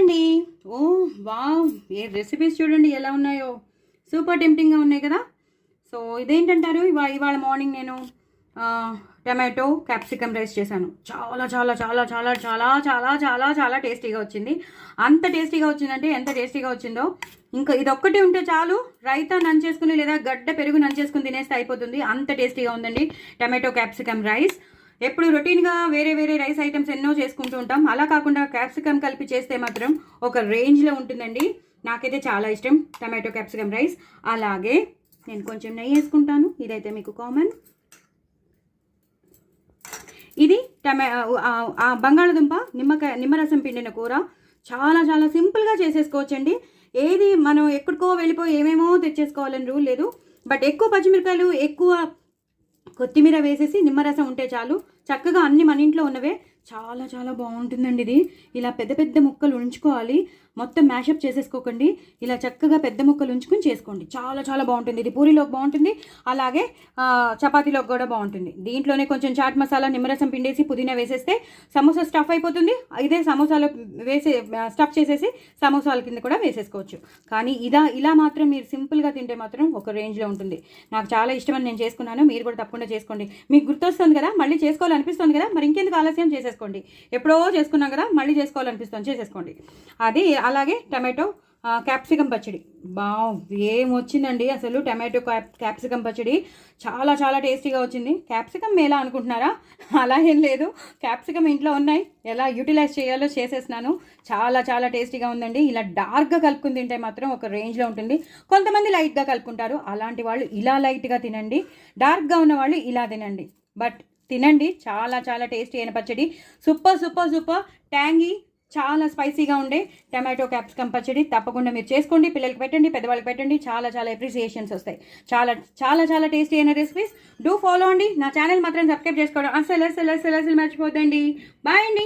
అండి. వావ్! ఏ రెసిపీస్ చూడండి ఎలా ఉన్నాయో. సూపర్ టెంప్టింగ్‌గా ఉన్నాయి కదా! సో, ఇదేంటంటారు ఇవాళ మార్నింగ్ నేను టమాటో క్యాప్సికమ్ రైస్ చేశాను. చాలా చాలా చాలా చాలా చాలా చాలా చాలా చాలా టేస్టీగా వచ్చింది. అంత టేస్టీగా వచ్చిందంటే ఎంత టేస్టీగా వచ్చిందో, ఇంకా ఇదొక్కటి ఉంటే చాలు రైతా నంచేసుకుని లేదా గడ్డ పెరుగు నంచేసుకుని తినేస్తే అయిపోతుంది. అంత టేస్టీగా ఉందండి టమాటో క్యాప్సికమ్ రైస్. ఎప్పుడు రొటీన్గా వేరే వేరే రైస్ ఐటమ్స్ ఎన్నో చేసుకుంటూ ఉంటాం. అలా కాకుండా క్యాప్సికమ్ కలిపి చేస్తే మాత్రం ఒక రేంజ్లో ఉంటుందండి. నాకైతే చాలా ఇష్టం టమాటో క్యాప్సికమ్ రైస్. అలాగే నేను కొంచెం నెయ్యి వేసుకుంటాను. ఇదైతే మీకు కామన్. ఇది బంగాళదుంప నిమ్మరసం పిండిన కూర. చాలా చాలా సింపుల్గా చేసేసుకోవచ్చండి. ఏది మనం ఎక్కడికో వెళ్ళిపోయి ఏమేమో తెచ్చేసుకోవాలని రూల్ లేదు. బట్ ఎక్కువ పచ్చిమిరకాయలు, ఎక్కువ కొత్తిమీర వేసేసి నిమ్మరసం ఉంటే చాలు. చక్కగా అన్ని మన ఇంట్లో ఉన్నవే. చాలా చాలా బాగుంటుందండి ఇది. ఇలా పెద్ద పెద్ద ముక్కలు ఉంచుకోవాలి. మొత్తం మ్యాషప్ చేసేసుకోకండి. ఇలా చక్కగా పెద్ద ముక్కలు ఉంచుకుని చేసుకోండి. చాలా చాలా బాగుంటుంది. ఇది పూరీలోకి బాగుంటుంది, అలాగే చపాతీలోకి కూడా బాగుంటుంది. దీంట్లోనే కొంచెం చాట్ మసాలా, నిమ్మరసం పిండేసి పుదీనా వేసేస్తే సమోసా స్టఫ్ అయిపోతుంది. ఇదే సమోసాలో స్టఫ్ చేసేసి సమోసాల కింద కూడా వేసేసుకోవచ్చు. కానీ ఇలా మాత్రం మీరు సింపుల్గా తింటే మాత్రం ఒక రేంజ్లో ఉంటుంది. నాకు చాలా ఇష్టమని నేను చేసుకున్నాను. మీరు కూడా తప్పకుండా చేసుకోండి. మీకు గుర్తొస్తుంది కదా, మళ్ళీ చేసుకోవాలనిపిస్తుంది కదా, మరి ఇంకెందుకు ఆలస్యం చేసేసుకోండి. ఎప్పుడో చేసుకున్నాం కదా, మళ్ళీ చేసుకోవాలనిపిస్తుంది, చేసేసుకోండి. అది అలాగే టమాటో క్యాప్సికమ్ పచ్చడి ఏమొచ్చిందండి అసలు. టమాటో క్యాప్సికమ్ పచ్చడి చాలా చాలా టేస్టీగా వచ్చింది. క్యాప్సికమ్ ఎలా అనుకుంటున్నారా? అలా ఏం లేదు, క్యాప్సికమ్ ఇంట్లో ఉన్నాయి, ఎలా యూటిలైజ్ చేయాలో చేసేసినాను. చాలా చాలా టేస్టీగా ఉందండి. ఇలా డార్క్గా కలుపుకుని తింటే మాత్రం ఒక రేంజ్లో ఉంటుంది. కొంతమంది లైట్గా కలుపుకుంటారు. అలాంటి వాళ్ళు ఇలా లైట్గా తినండి. డార్క్గా ఉన్న వాళ్ళు ఇలా తినండి. బట్ తినండి, చాలా చాలా టేస్టీ అయిన పచ్చడి. సూపర్ సూపర్ సూపర్ ట్యాంగీ, చాలా స్పైసీగా ఉండే టమాటో క్యాప్సికమ్ పచ్చడి తప్పకుండా మీరు చేసుకోండి. పిల్లలకి పెట్టండి, పెద్దవాళ్ళకి పెట్టండి. చాలా చాలా అప్రిసియేషన్స్ వస్తాయి. చాలా చాలా చాలా టేస్టీ అయిన రెసిపీస్. డూ ఫాలో అండి. నా ఛానల్ మాత్రం సబ్స్క్రైబ్ చేసుకోవడం అసలు మర్చిపోద్దండి. బాయ్ అండి.